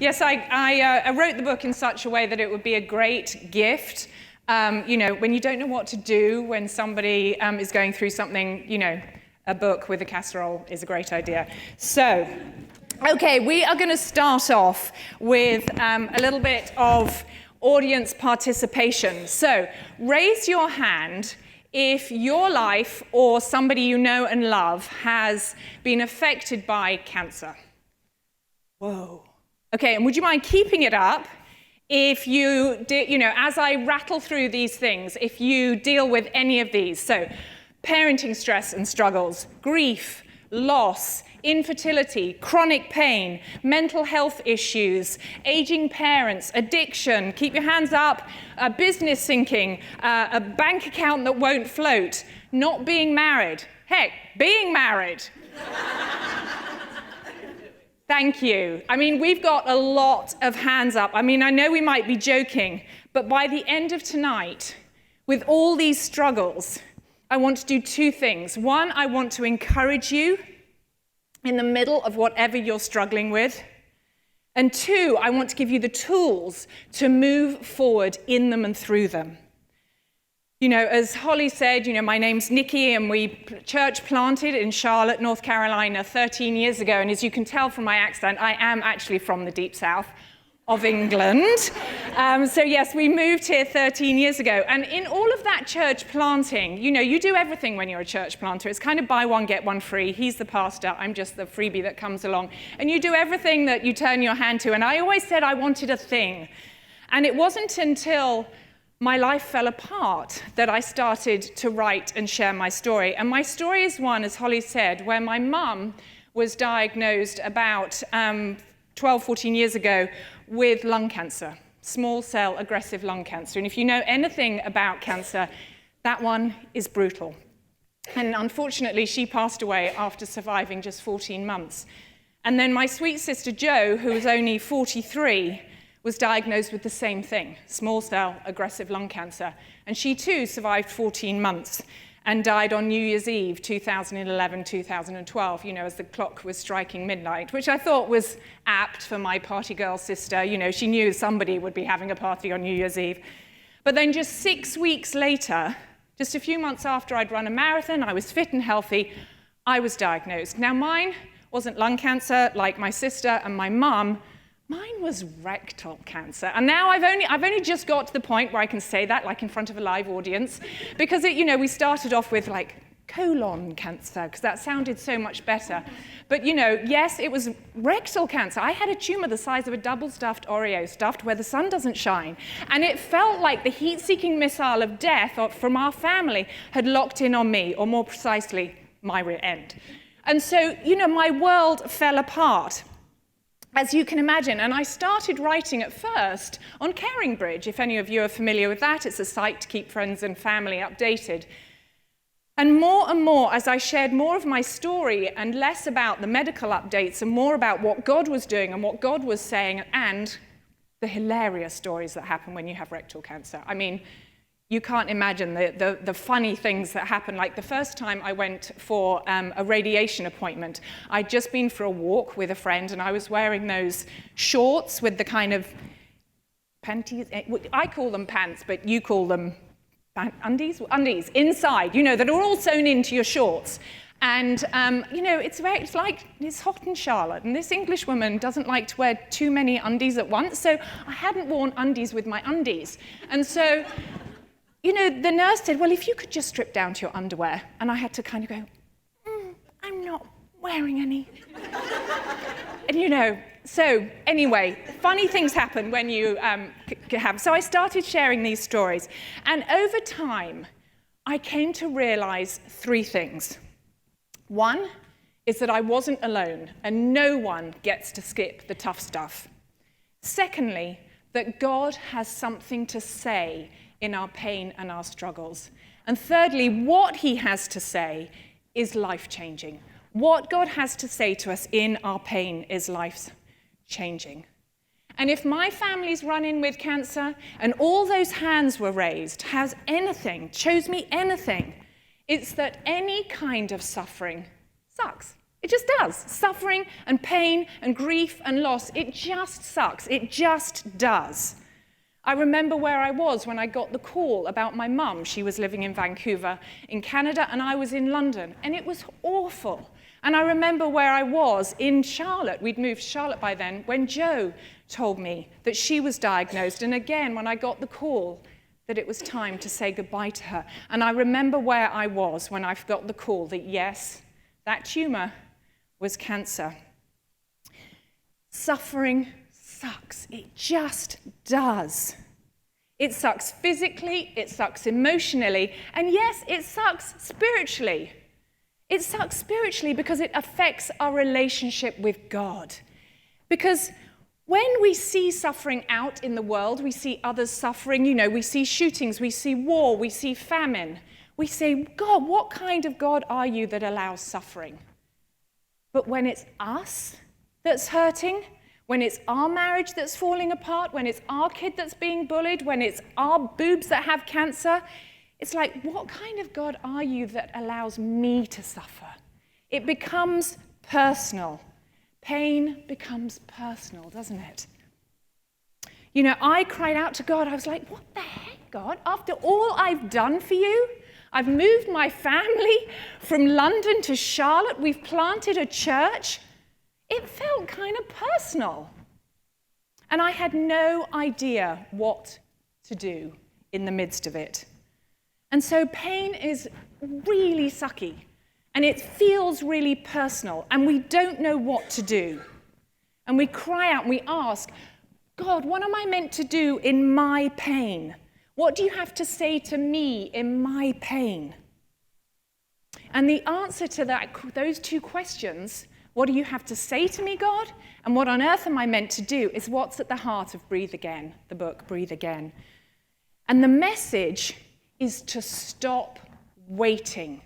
Yes, I wrote the book in such a way that it would be a great gift. When you don't know what to do when somebody is going through something, a book with a casserole is a great idea. So, okay, we are going to start off with a little bit of audience participation. So, raise your hand if your life or somebody you know and love has been affected by cancer. Whoa. Okay, and would you mind keeping it up if you, as I rattle through these things, if you deal with any of these? So, parenting stress and struggles, grief, loss, infertility, chronic pain, mental health issues, aging parents, addiction, keep your hands up, business sinking, a bank account that won't float, not being married. Heck, being married. Thank you. I mean, we've got a lot of hands up. I mean, I know we might be joking, but by the end of tonight, with all these struggles, I want to do two things. One, I want to encourage you in the middle of whatever you're struggling with. And two, I want to give you the tools to move forward in them and through them. As Holly said, my name's Niki, and we church planted in Charlotte, North Carolina 13 years ago. And as you can tell from my accent, I am actually from the deep south of England. So yes, we moved here 13 years ago. And in all of that church planting, you do everything when you're a church planter. It's kind of buy one, get one free. He's the pastor. I'm just the freebie that comes along. And you do everything that you turn your hand to. And I always said I wanted a thing. And it wasn't until my life fell apart that I started to write and share my story. And my story is one, as Holly said, where my mum was diagnosed about 12, 14 years ago with lung cancer, small cell aggressive lung cancer. And if you know anything about cancer, that one is brutal. And unfortunately, she passed away after surviving just 14 months. And then my sweet sister Jo, who was only 43, was diagnosed with the same thing, small cell aggressive lung cancer. And she too survived 14 months and died on New Year's Eve, 2011, 2012, as the clock was striking midnight, which I thought was apt for my party girl sister. She knew somebody would be having a party on New Year's Eve. But then just 6 weeks later, just a few months after I'd run a marathon, I was fit and healthy, I was diagnosed. Now mine wasn't lung cancer like my sister and my mum. Mine was rectal cancer. And now I've only just got to the point where I can say that, like in front of a live audience, because we started off with like colon cancer, because that sounded so much better. But yes, it was rectal cancer. I had a tumor the size of a double-stuffed Oreo, stuffed where the sun doesn't shine. And it felt like the heat-seeking missile of death from our family had locked in on me, or more precisely, my rear end. And so, my world fell apart, as you can imagine. And I started writing at first on Caring Bridge. If any of you are familiar with that, it's a site to keep friends and family updated. And more, as I shared more of my story and less about the medical updates and more about what God was doing and what God was saying and the hilarious stories that happen when you have rectal cancer. I mean, you can't imagine the funny things that happen. Like the first time I went for a radiation appointment, I'd just been for a walk with a friend, and I was wearing those shorts with the kind of panties. I call them pants, but you call them undies? Undies, inside, that are all sewn into your shorts. And, it's hot in Charlotte, and this English woman doesn't like to wear too many undies at once, so I hadn't worn undies with my undies. And so, the nurse said, well, if you could just strip down to your underwear. And I had to kind of go, I'm not wearing any. And so anyway, funny things happen when you have. So I started sharing these stories. And over time, I came to realize three things. One is that I wasn't alone, and no one gets to skip the tough stuff. Secondly, that God has something to say in our pain and our struggles. And thirdly, what he has to say is life-changing. What God has to say to us in our pain is life-changing. And if my family's run in with cancer and all those hands were raised, chose me anything, it's that any kind of suffering sucks. It just does. Suffering and pain and grief and loss, it just sucks. It just does. I remember where I was when I got the call about my mum. She was living in Vancouver in Canada, and I was in London, and it was awful. And I remember where I was in Charlotte. We'd moved to Charlotte by then, when Jo told me that she was diagnosed. And again, when I got the call that it was time to say goodbye to her. And I remember where I was when I got the call that, yes, that tumor was cancer. Suffering sucks. It just does. It sucks physically, it sucks emotionally, and yes, it sucks spiritually. It sucks spiritually because it affects our relationship with God. Because when we see suffering out in the world, we see others suffering, we see shootings, we see war, we see famine. We say, God, what kind of God are you that allows suffering? But when it's us that's hurting, when it's our marriage that's falling apart, when it's our kid that's being bullied, when it's our boobs that have cancer, it's like, what kind of God are you that allows me to suffer? It becomes personal. Pain becomes personal, doesn't it? I cried out to God. I was like, what the heck, God? After all I've done for you, I've moved my family from London to Charlotte. We've planted a church. It felt kind of personal. And I had no idea what to do in the midst of it. And so pain is really sucky, and it feels really personal, and we don't know what to do. And we cry out and we ask, God, what am I meant to do in my pain? What do you have to say to me in my pain? And the answer to those two questions, what do you have to say to me, God? And what on earth am I meant to do, is what's at the heart of Breathe Again, the book Breathe Again. And the message is to stop waiting.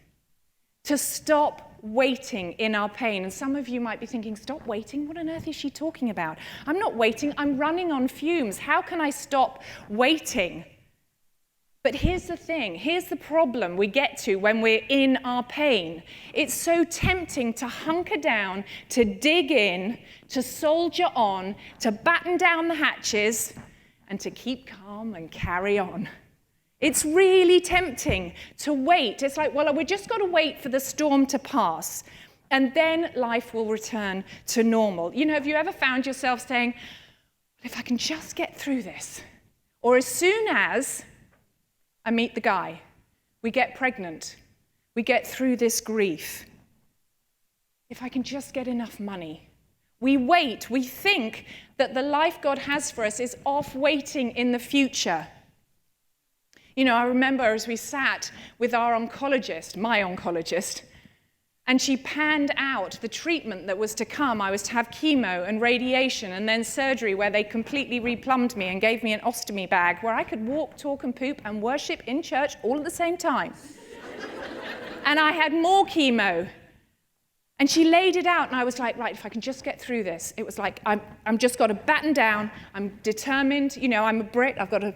To stop waiting in our pain. And some of you might be thinking, stop waiting? What on earth is she talking about? I'm not waiting, I'm running on fumes. How can I stop waiting? But here's the thing, here's the problem we get to when we're in our pain. It's so tempting to hunker down, to dig in, to soldier on, to batten down the hatches, and to keep calm and carry on. It's really tempting to wait. It's like, well, we've just got to wait for the storm to pass, and then life will return to normal. Have you ever found yourself saying, if I can just get through this, or as soon as I meet the guy, we get pregnant, we get through this grief, if I can just get enough money. We wait, we think that the life God has for us is off waiting in the future. I remember as we sat with our oncologist, my oncologist, and she panned out the treatment that was to come. I was to have chemo and radiation and then surgery where they completely replumbed me and gave me an ostomy bag where I could walk, talk, and poop and worship in church all at the same time. And I had more chemo. And she laid it out, and I was like, right, if I can just get through this. It was like, I'm just got to batten down. I'm determined. I'm a Brit. I've got a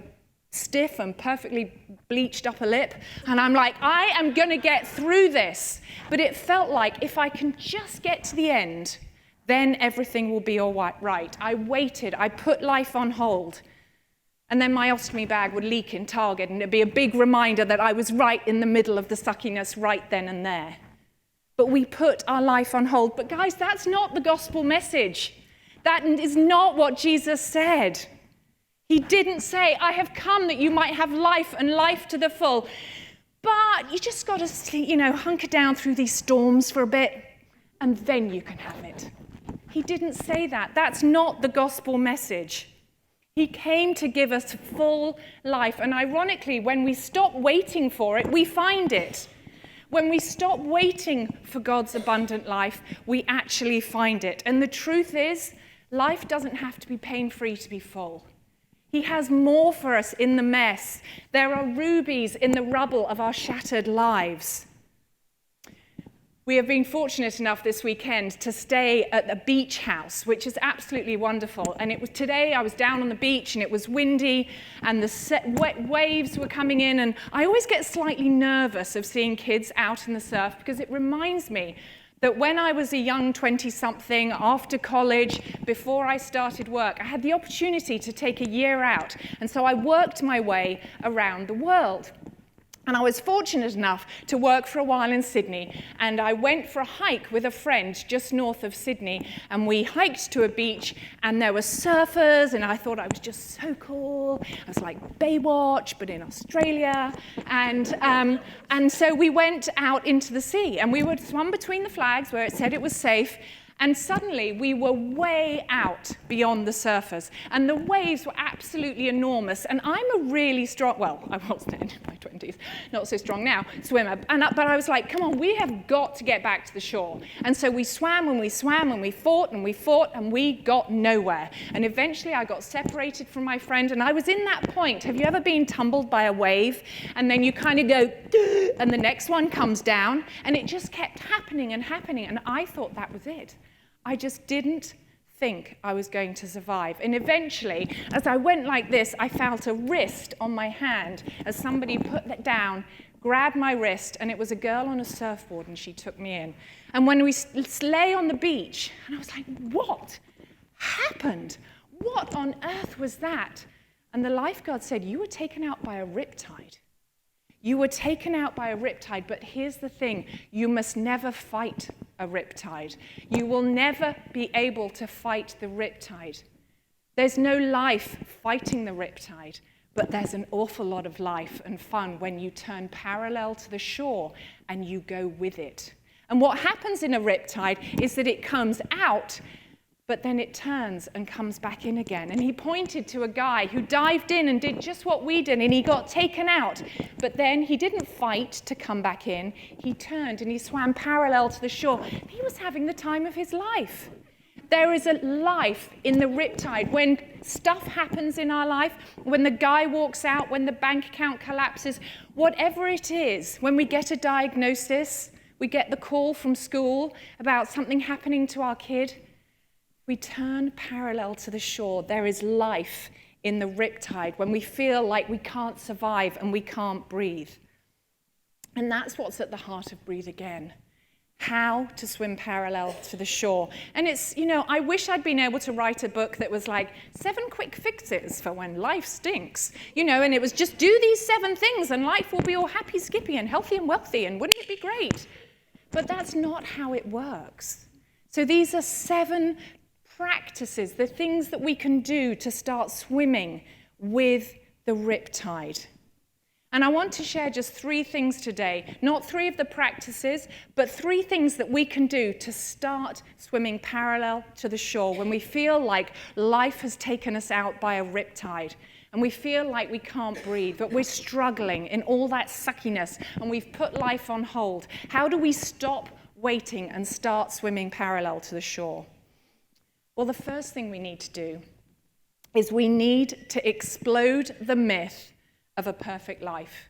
stiff and perfectly bleached upper lip, and I'm like, I am going to get through this. But it felt like if I can just get to the end, then everything will be all right. I waited, I put life on hold, and then my ostomy bag would leak in Target, and it'd be a big reminder that I was right in the middle of the suckiness right then and there. But we put our life on hold. But guys, that's not the gospel message. That is not what Jesus said. He didn't say, I have come that you might have life and life to the full. But you just got to, hunker down through these storms for a bit, and then you can have it. He didn't say that. That's not the gospel message. He came to give us full life. And ironically, when we stop waiting for it, we find it. When we stop waiting for God's abundant life, we actually find it. And the truth is, life doesn't have to be pain-free to be full. He has more for us in the mess. There are rubies in the rubble of our shattered lives. We have been fortunate enough this weekend to stay at the beach house, which is absolutely wonderful. And it was today, I was down on the beach and it was windy and the wet waves were coming in. And I always get slightly nervous of seeing kids out in the surf because it reminds me that when I was a young 20-something, after college, before I started work, I had the opportunity to take a year out. And so I worked my way around the world. And I was fortunate enough to work for a while in Sydney. And I went for a hike with a friend just north of Sydney. And we hiked to a beach, and there were surfers, and I thought I was just so cool. I was like Baywatch, but in Australia. And so we went out into the sea, and we would swim between the flags where it said it was safe. And suddenly, we were way out beyond the surfers. And the waves were absolutely enormous. And I'm a really strong, well, I was then in my 20s, not so strong now, swimmer. But I was like, come on, we have got to get back to the shore. And so we swam, and we swam, and we fought, and we fought, and we got nowhere. And eventually, I got separated from my friend. And I was in that point. Have you ever been tumbled by a wave? And then you kind of go, and the next one comes down. And it just kept happening and happening. And I thought that was it. I just didn't think I was going to survive. And eventually, as I went like this, I felt a wrist on my hand as somebody put that down, grabbed my wrist, and it was a girl on a surfboard, and she took me in. And when we lay on the beach, and I was like, what happened? What on earth was that? And the lifeguard said, you were taken out by a riptide. You were taken out by a riptide, but here's the thing, you must never fight a riptide. You will never be able to fight the riptide. There's no life fighting the riptide, but there's an awful lot of life and fun when you turn parallel to the shore and you go with it. And what happens in a riptide is that it comes out, but then it turns and comes back in again. And he pointed to a guy who dived in and did just what we did, and he got taken out. But then he didn't fight to come back in. He turned and he swam parallel to the shore. He was having the time of his life. There is a life in the riptide. When stuff happens in our life, when the guy walks out, when the bank account collapses, whatever it is, when we get a diagnosis, we get the call from school about something happening to our kid, we turn parallel to the shore. There is life in the riptide when we feel like we can't survive and we can't breathe. And that's what's at the heart of Breathe Again. How to swim parallel to the shore. And it's, I wish I'd been able to write a book that was like 7 quick fixes for when life stinks. And it was just do these 7 things and life will be all happy, skippy, and healthy and wealthy, and wouldn't it be great? But that's not how it works. So these are 7 practices, the things that we can do to start swimming with the riptide. And I want to share just 3 things today, not 3 of the practices, but 3 things that we can do to start swimming parallel to the shore when we feel like life has taken us out by a riptide and we feel like we can't breathe, but we're struggling in all that suckiness and we've put life on hold. How do we stop waiting and start swimming parallel to the shore? Well, the first thing we need to do is we need to explode the myth of a perfect life.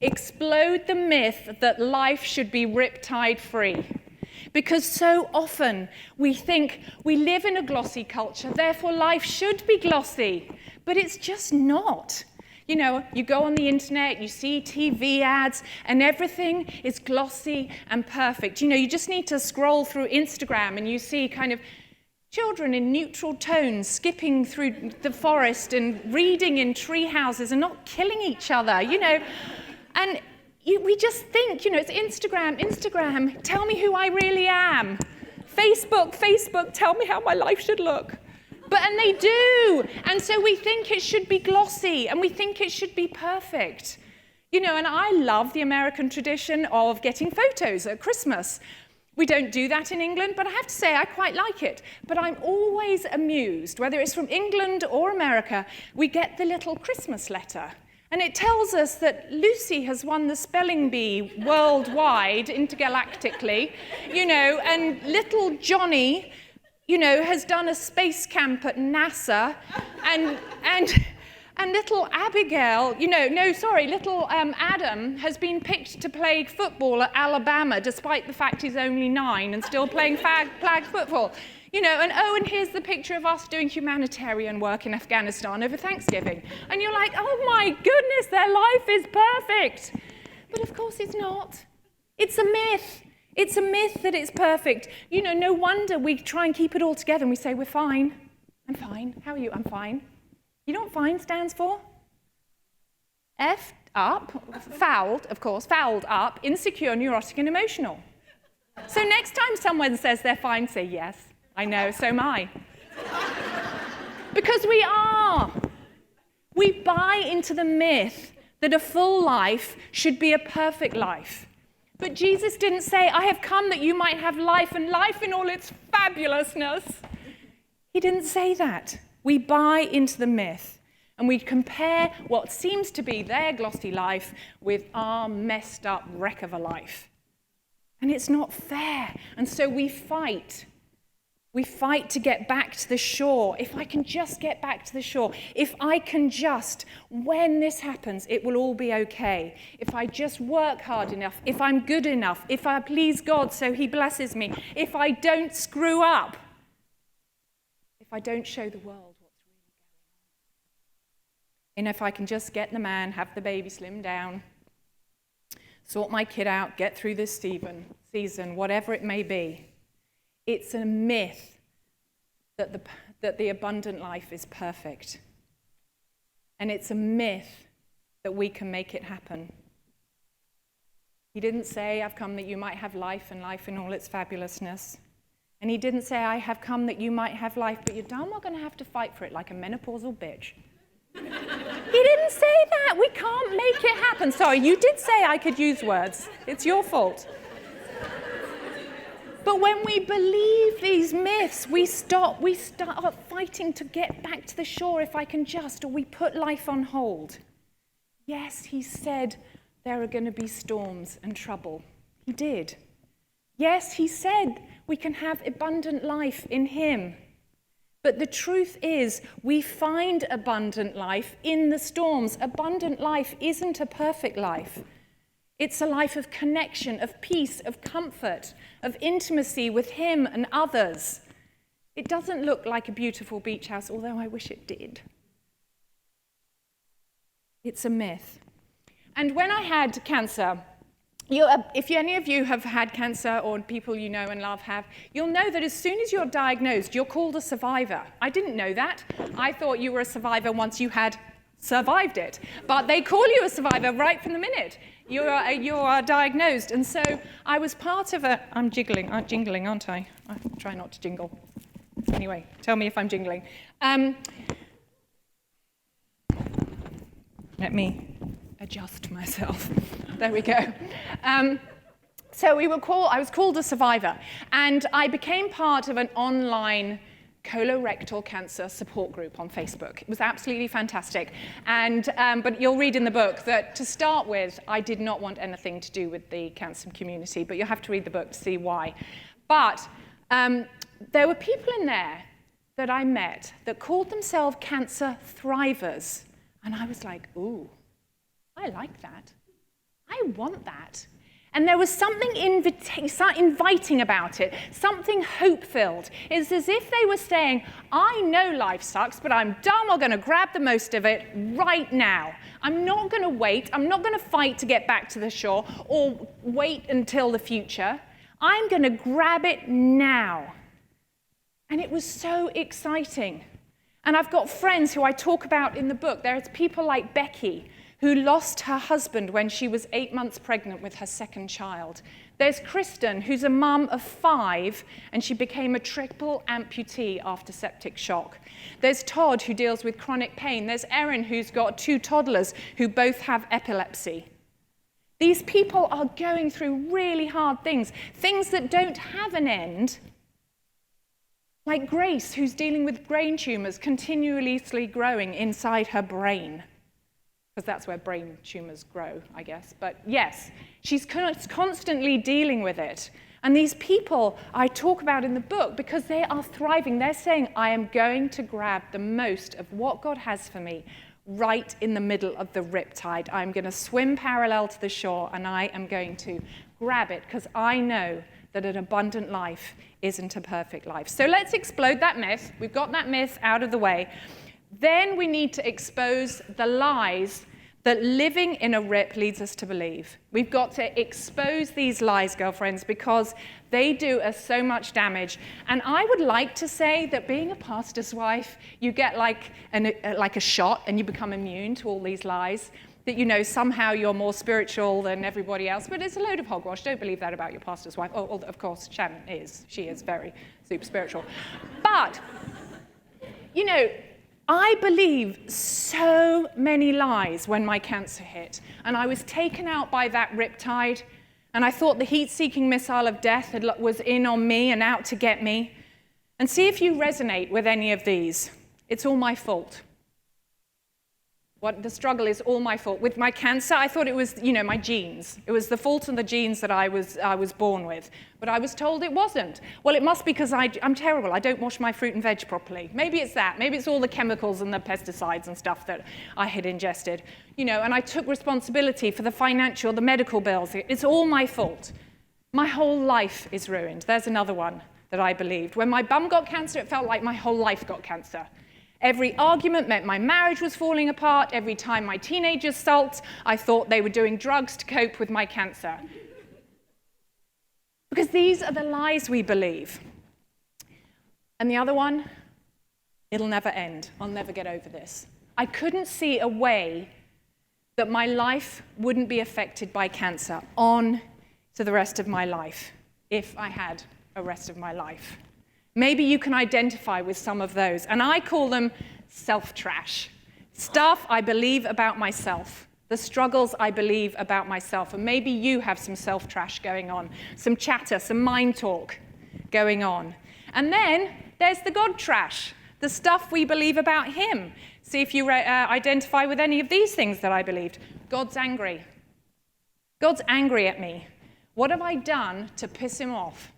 Explode the myth that life should be riptide free. Because so often we think we live in a glossy culture, therefore life should be glossy, but it's just not. You go on the internet, you see TV ads, and everything is glossy and perfect. You just need to scroll through Instagram and you see kind of children in neutral tones skipping through the forest and reading in tree houses and not killing each other, And we just think, it's Instagram, tell me who I really am. Facebook, tell me how my life should look. And they do. And so we think it should be glossy and we think it should be perfect. And I love the American tradition of getting photos at Christmas. We don't do that in England, but I have to say I quite like it. But I'm always amused, whether it's from England or America, we get the little Christmas letter. And it tells us that Lucy has won the spelling bee worldwide, intergalactically, and little Johnny, has done a space camp at NASA, and little Abigail, little Adam has been picked to play football at Alabama, despite the fact he's only 9 and still playing flag football. And here's the picture of us doing humanitarian work in Afghanistan over Thanksgiving. And you're like, oh my goodness, their life is perfect. But of course it's not. It's a myth. It's a myth that it's perfect. You know, no wonder we try and keep it all together and we say, we're fine. I'm fine. How are you? I'm fine. You know what fine stands for? F up, fouled, of course, fouled up, insecure, neurotic, and emotional. So next time someone says they're fine, say, yes, I know, so am I. Because we are. We buy into the myth that a full life should be a perfect life. But Jesus didn't say, I have come that you might have life and life in all its fabulousness. He didn't say that. We buy into the myth and we compare what seems to be their glossy life with our messed up wreck of a life. And it's not fair. And so we fight. We fight to get back to the shore. If I can just get back to the shore, if I can just, when this happens, it will all be okay. If I just work hard enough, if I'm good enough, if I please God so he blesses me, if I don't screw up, if I don't show the world what's really going on. And if I can just get the man, have the baby slim down, sort my kid out, get through this season, whatever it may be. It's a myth that the abundant life is perfect. And it's a myth that we can make it happen. He didn't say, I've come that you might have life and life in all its fabulousness. And he didn't say, I have come that you might have life, but you're darn well going to have to fight for it like a menopausal bitch. He didn't say that. We can't make it happen. Sorry, you did say I could use words. It's your fault. But when we believe these myths, we start fighting to get back to the shore if I can just, or we put life on hold. Yes, he said there are going to be storms and trouble. He did. Yes, he said we can have abundant life in him. But the truth is, we find abundant life in the storms. Abundant life isn't a perfect life. It's a life of connection, of peace, of comfort, of intimacy with him and others. It doesn't look like a beautiful beach house, although I wish it did. It's a myth. And when I had cancer, if any of you have had cancer or people you know and love have, you'll know that as soon as you're diagnosed, you're called a survivor. I didn't know that. I thought you were a survivor once you had survived it. But they call you a survivor right from the minute you are diagnosed. And so I was part of a... I'm jingling, aren't I? I try not to jingle. Anyway, tell me if I'm jingling. Let me adjust myself. There we go. So I was called a survivor, and I became part of an online colorectal cancer support group on Facebook. It was absolutely fantastic. And but you'll read in the book that to start with, I did not want anything to do with the cancer community, but you'll have to read the book to see why. But there were people in there that I met that called themselves cancer thrivers. And I was like, ooh, I like that. I want that. And there was something inviting about it, something hope-filled. It's as if they were saying, I know life sucks, but I'm darn well going to grab the most of it right now. I'm not going to wait. I'm not going to fight to get back to the shore or wait until the future. I'm going to grab it now. And it was so exciting. And I've got friends who I talk about in the book. There's people like Becky, who lost her husband when she was 8 months pregnant with her second child. There's Kristen, who's a mum of 5, and she became a triple amputee after septic shock. There's Todd, who deals with chronic pain. There's Erin, who's got 2 toddlers who both have epilepsy. These people are going through really hard things that don't have an end. Like Grace, who's dealing with brain tumors continuously growing inside her brain. Because that's where brain tumors grow, I guess. But yes, she's constantly dealing with it. And these people I talk about in the book because they are thriving. They're saying, I am going to grab the most of what God has for me right in the middle of the riptide. I'm going to swim parallel to the shore, and I am going to grab it because I know that an abundant life isn't a perfect life. So let's explode that myth. We've got that myth out of the way. Then we need to expose the lies that living in a rip leads us to believe. We've got to expose these lies, girlfriends, because they do us so much damage. And I would like to say that being a pastor's wife, you get like a shot and you become immune to all these lies, that, you know, somehow you're more spiritual than everybody else. But it's a load of hogwash. Don't believe that about your pastor's wife. Oh, of course, Shannon is. She is very super spiritual. But, you know, I believed so many lies when my cancer hit, and I was taken out by that riptide, and I thought the heat-seeking missile of death was in on me and out to get me. And see if you resonate with any of these. It's all my fault. The struggle is all my fault. With my cancer, I thought it was, you know, my genes. It was the fault of the genes that I was born with. But I was told it wasn't. Well, it must be because I'm terrible. I don't wash my fruit and veg properly. Maybe it's that. Maybe it's all the chemicals and the pesticides and stuff that I had ingested. You know, and I took responsibility for the financial, the medical bills. It's all my fault. My whole life is ruined. There's another one that I believed. When my bum got cancer, it felt like my whole life got cancer. Every argument meant my marriage was falling apart. Every time my teenagers sulked, I thought they were doing drugs to cope with my cancer. Because these are the lies we believe. And the other one, it'll never end. I'll never get over this. I couldn't see a way that my life wouldn't be affected by cancer on to the rest of my life if I had a rest of my life. Maybe you can identify with some of those. And I call them self-trash. Stuff I believe about myself. The struggles I believe about myself. And maybe you have some self-trash going on. Some chatter, some mind talk going on. And then there's the God trash. The stuff we believe about him. See if you identify with any of these things that I believed. God's angry. God's angry at me. What have I done to piss him off?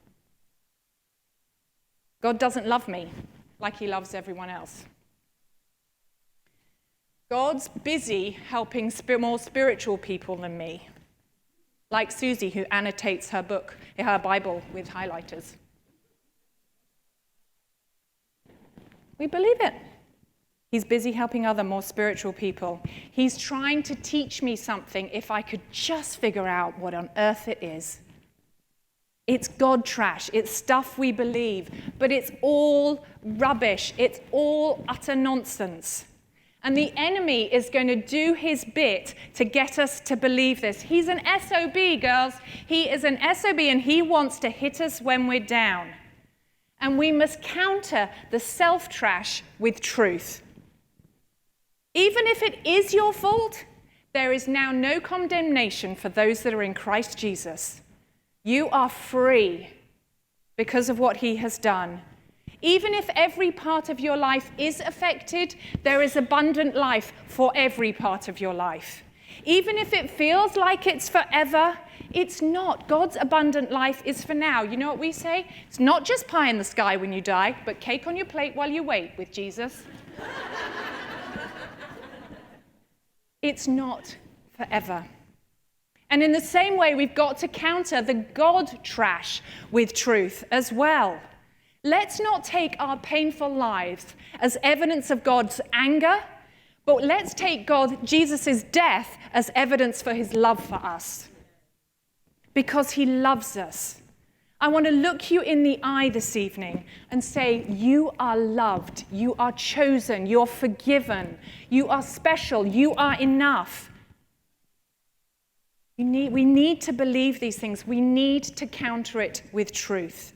God doesn't love me like he loves everyone else. God's busy helping more spiritual people than me, like Susie, who annotates her Bible with highlighters. We believe it. He's busy helping other more spiritual people. He's trying to teach me something if I could just figure out what on earth it is. It's God trash. It's stuff we believe. But it's all rubbish. It's all utter nonsense. And the enemy is going to do his bit to get us to believe this. He's an SOB, girls. He is an SOB, and he wants to hit us when we're down. And we must counter the self-trash with truth. Even if it is your fault, there is now no condemnation for those that are in Christ Jesus. You are free because of what he has done. Even if every part of your life is affected, there is abundant life for every part of your life. Even if it feels like it's forever, it's not. God's abundant life is for now. You know what we say? It's not just pie in the sky when you die, but cake on your plate while you wait with Jesus. It's not forever. And in the same way, we've got to counter the God trash with truth as well. Let's not take our painful lives as evidence of God's anger, but let's take Jesus' death as evidence for his love for us. Because he loves us. I want to look you in the eye this evening and say, you are loved, you are chosen, you're forgiven, you are special, you are enough. We need to believe these things. We need to counter it with truth.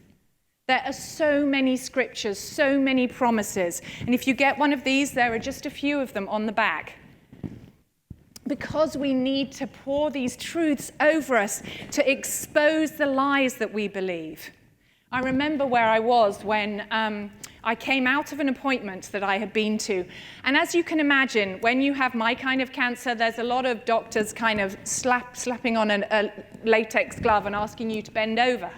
There are so many scriptures, so many promises. And if you get one of these, there are just a few of them on the back. Because we need to pour these truths over us to expose the lies that we believe. I remember where I was when I came out of an appointment that I had been to. And as you can imagine, when you have my kind of cancer, there's a lot of doctors kind of slapping on a latex glove and asking you to bend over.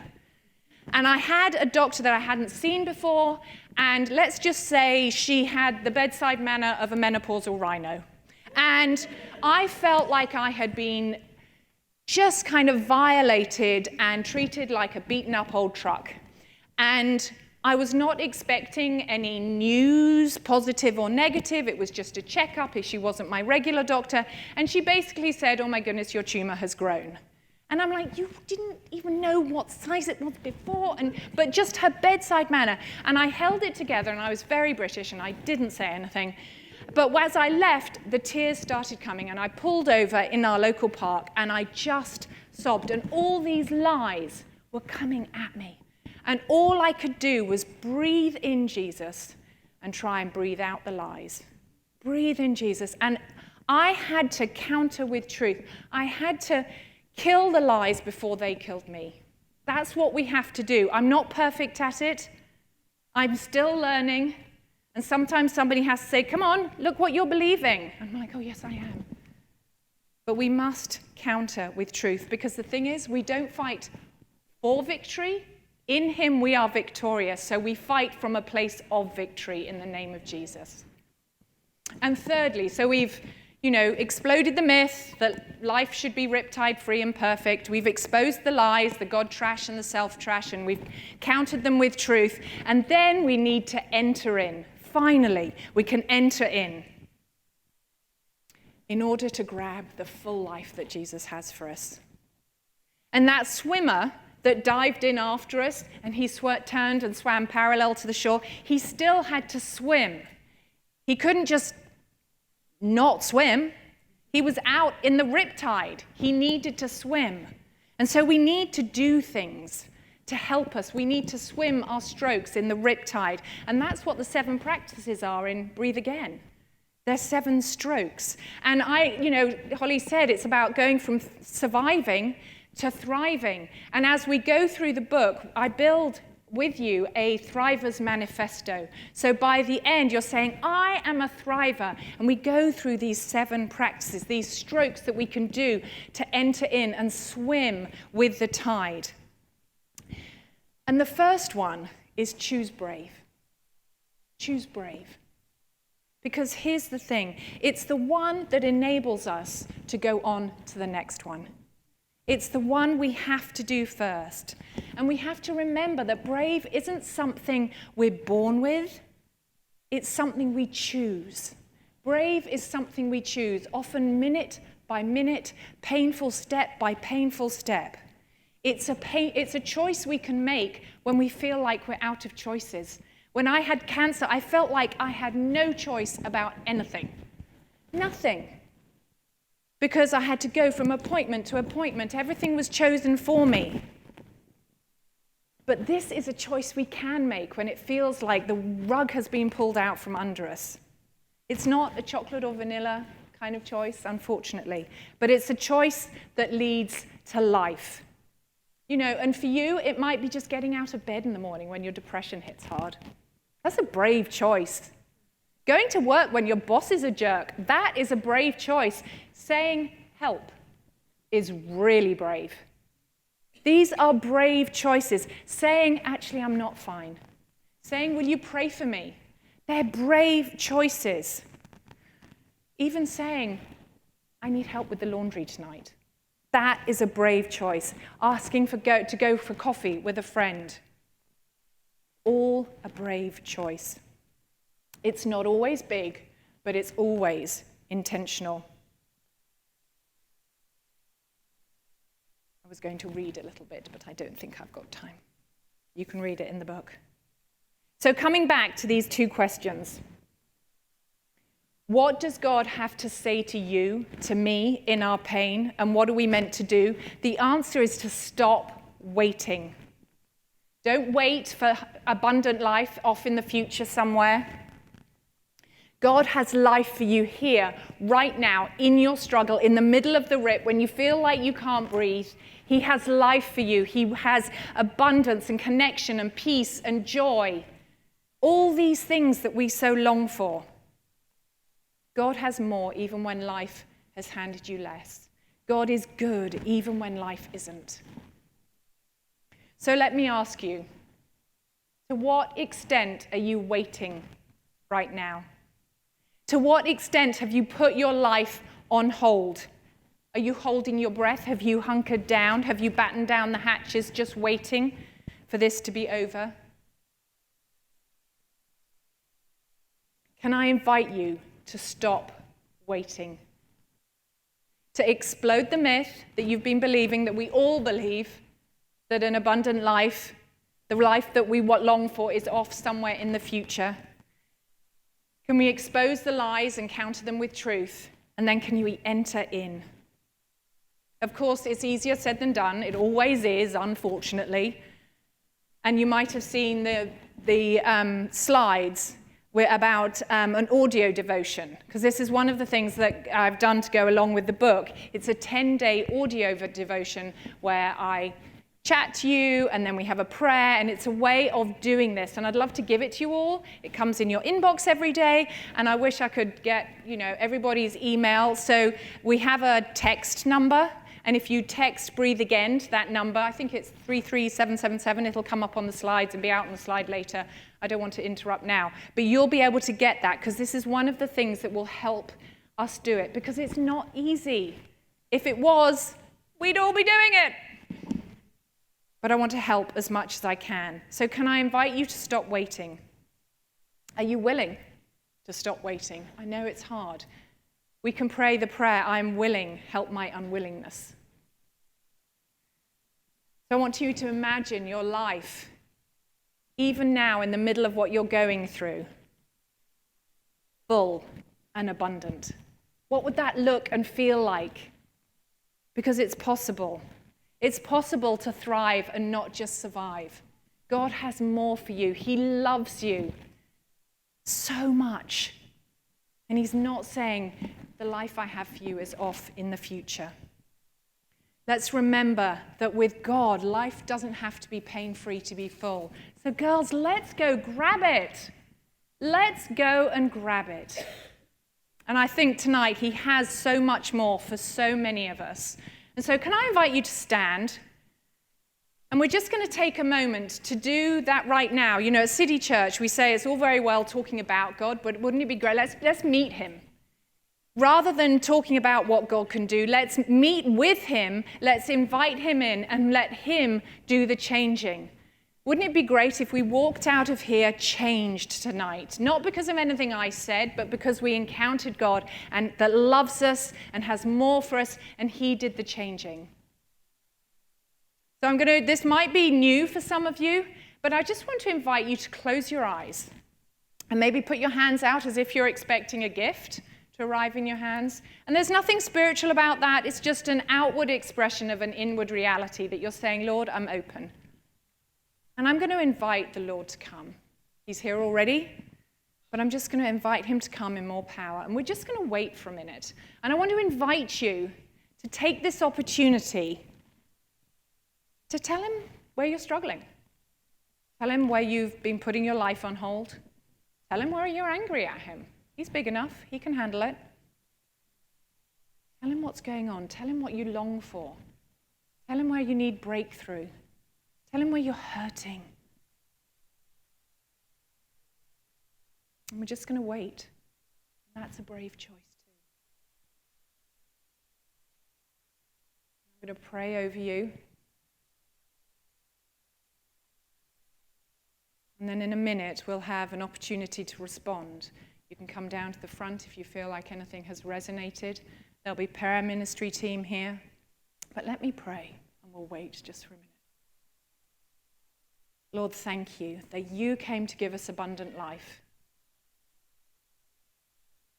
And I had a doctor that I hadn't seen before, and let's just say she had the bedside manner of a menopausal rhino. And I felt like I had been just kind of violated and treated like a beaten up old truck. And I was not expecting any news, positive or negative. It was just a checkup if she wasn't my regular doctor. And she basically said, oh my goodness, your tumor has grown. And I'm like, you didn't even know what size it was before, but just her bedside manner. And I held it together, and I was very British, and I didn't say anything. But as I left, the tears started coming, and I pulled over in our local park, and I just sobbed. And all these lies were coming at me. And all I could do was breathe in Jesus and try and breathe out the lies. Breathe in Jesus. And I had to counter with truth. I had to kill the lies before they killed me. That's what we have to do. I'm not perfect at it. I'm still learning. And sometimes somebody has to say, come on, look what you're believing. I'm like, oh, yes, I am. But we must counter with truth, because the thing is, we don't fight for victory. In him we are victorious, so we fight from a place of victory in the name of Jesus. And thirdly, so we've, exploded the myth that life should be riptide free and perfect. We've exposed the lies, the God trash and the self trash, and we've countered them with truth. And then we need to enter in. Finally, we can enter in order to grab the full life that Jesus has for us. And that swimmer that dived in after us, and he turned and swam parallel to the shore, he still had to swim. He couldn't just not swim. He was out in the riptide. He needed to swim. And so we need to do things to help us. We need to swim our strokes in the riptide. And that's what the 7 practices are in Breathe Again. They're 7 strokes. And Holly said it's about going from surviving to thriving. And as we go through the book, I build with you a Thriver's Manifesto. So by the end, you're saying, I am a thriver. And we go through these 7 practices, these strokes that we can do to enter in and swim with the tide. And the first one is choose brave. Choose brave. Because here's the thing, it's the one that enables us to go on to the next one. It's the one we have to do first. And we have to remember that brave isn't something we're born with. It's something we choose. Brave is something we choose, often minute by minute, painful step by painful step. It's a choice we can make when we feel like we're out of choices. When I had cancer, I felt like I had no choice about anything. Nothing. Because I had to go from appointment to appointment. Everything was chosen for me. But this is a choice we can make when it feels like the rug has been pulled out from under us. It's not a chocolate or vanilla kind of choice, unfortunately. But it's a choice that leads to life. And for you, it might be just getting out of bed in the morning when your depression hits hard. That's a brave choice. Going to work when your boss is a jerk, that is a brave choice. Saying help is really brave. These are brave choices. Saying, actually, I'm not fine. Saying, will you pray for me? They're brave choices. Even saying, I need help with the laundry tonight. That is a brave choice. Asking to go for coffee with a friend. All a brave choice. It's not always big, but it's always intentional. I was going to read a little bit, but I don't think I've got time. You can read it in the book. So coming back to these 2 questions. What does God have to say to you, to me, in our pain? And what are we meant to do? The answer is to stop waiting. Don't wait for abundant life off in the future somewhere. God has life for you here, right now, in your struggle, in the middle of the rip, when you feel like you can't breathe. He has life for you. He has abundance and connection and peace and joy. All these things that we so long for. God has more even when life has handed you less. God is good even when life isn't. So let me ask you, to what extent are you waiting right now? To what extent have you put your life on hold? Are you holding your breath? Have you hunkered down? Have you battened down the hatches just waiting for this to be over? can I invite you to stop waiting? To explode the myth that you've been believing, that we all believe, that an abundant life, the life that we long for, is off somewhere in the future. Can we expose the lies and counter them with truth? And then can we enter in? Of course, it's easier said than done. It always is, unfortunately. And you might have seen the slides about an audio devotion, because this is one of the things that I've done to go along with the book. It's a 10-day audio devotion where I chat to you, and then we have a prayer, and it's a way of doing this. And I'd love to give it to you all. It comes in your inbox every day, and I wish I could get, everybody's email. So we have a text number, and if you text Breathe Again to that number, I think it's 33777, it'll come up on the slides and be out on the slide later. I don't want to interrupt now, but you'll be able to get that, because this is one of the things that will help us do it, because it's not easy. If it was, we'd all be doing it. But I want to help as much as I can. So can I invite you to stop waiting? Are you willing to stop waiting? I know it's hard. We can pray the prayer, I am willing, help my unwillingness. So I want you to imagine your life, even now in the middle of what you're going through, full and abundant. What would that look and feel like? Because it's possible. It's possible to thrive and not just survive. God has more for you. He loves you so much. And he's not saying, the life I have for you is off in the future. Let's remember that with God, life doesn't have to be pain-free to be full. So girls, let's go grab it. Let's go and grab it. And I think tonight he has so much more for so many of us. And so can I invite you to stand? And we're just going to take a moment to do that right now. At CityChurch, we say it's all very well talking about God, but wouldn't it be great? Let's meet him. Rather than talking about what God can do, let's meet with him, let's invite him in, and let him do the changing. Wouldn't it be great if we walked out of here changed tonight? Not because of anything I said, but because we encountered God and that loves us and has more for us, and he did the changing. So this might be new for some of you, but I just want to invite you to close your eyes and maybe put your hands out as if you're expecting a gift to arrive in your hands. And there's nothing spiritual about that. It's just an outward expression of an inward reality that you're saying, Lord, I'm open. And I'm going to invite the Lord to come. He's here already, but I'm just going to invite him to come in more power. And we're just going to wait for a minute. And I want to invite you to take this opportunity to tell him where you're struggling. Tell him where you've been putting your life on hold. Tell him where you're angry at him. He's big enough. He can handle it. Tell him what's going on. Tell him what you long for. Tell him where you need breakthrough. Tell him where you're hurting. And we're just going to wait. That's a brave choice too. I'm going to pray over you. And then in a minute, we'll have an opportunity to respond. You can come down to the front if you feel like anything has resonated. There'll be prayer ministry team here. But let me pray, and we'll wait just for a minute. Lord, thank you that you came to give us abundant life.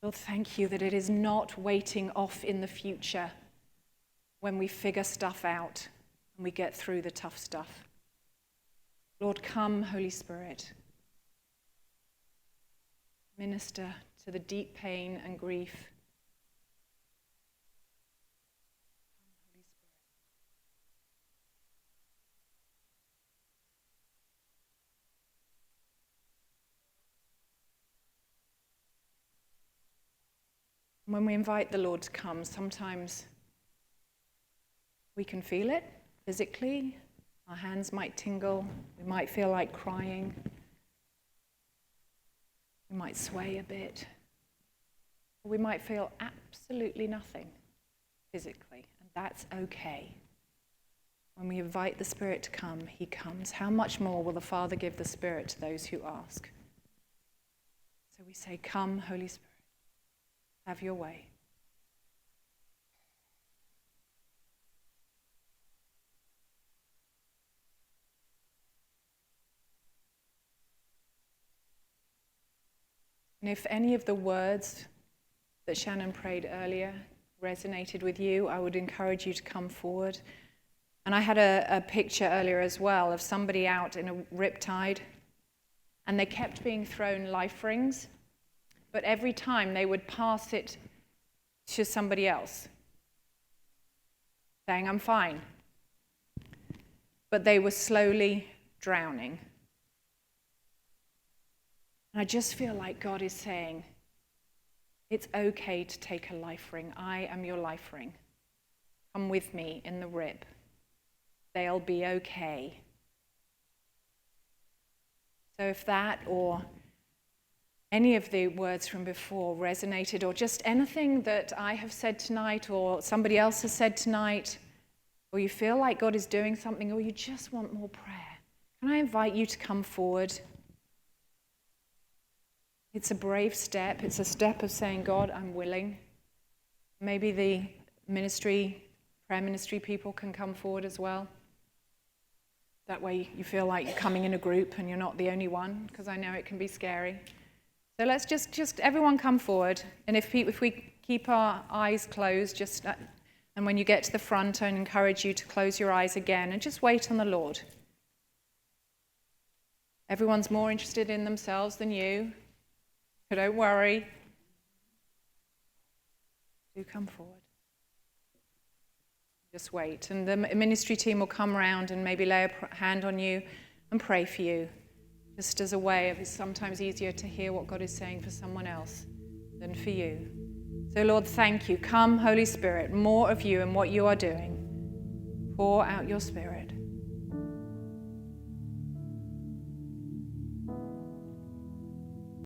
Lord, thank you that it is not waiting off in the future when we figure stuff out and we get through the tough stuff. Lord, come, Holy Spirit. Minister to the deep pain and grief. Holy Spirit. When we invite the Lord to come, sometimes we can feel it physically. Our hands might tingle. We might feel like crying. We might sway a bit. Or we might feel absolutely nothing physically, and that's okay. When we invite the Spirit to come, he comes. How much more will the Father give the Spirit to those who ask? So So we say, come, Holy Spirit, have your way. And if any of the words that Shannon prayed earlier resonated with you, I would encourage you to come forward. And I had a picture earlier as well of somebody out in a riptide, and they kept being thrown life rings, but every time they would pass it to somebody else, saying, I'm fine. But they were slowly drowning. And I just feel like God is saying, it's okay to take a life ring. I am your life ring. Come with me in the rip. They'll be okay. So if that or any of the words from before resonated, or just anything that I have said tonight or somebody else has said tonight, or you feel like God is doing something, or you just want more prayer, can I invite you to come forward? It's a brave step. It's a step of saying, God, I'm willing. Maybe the prayer ministry people can come forward as well. That way you feel like you're coming in a group and you're not the only one, because I know it can be scary. So let's just everyone come forward. And if we keep our eyes closed, and when you get to the front, I encourage you to close your eyes again and just wait on the Lord. Everyone's more interested in themselves than you. So don't worry. Do come forward. Just wait. And the ministry team will come around and maybe lay a hand on you and pray for you. Just as a way of, it's sometimes easier to hear what God is saying for someone else than for you. So Lord, thank you. Come, Holy Spirit, more of you and what you are doing. Pour out your Spirit.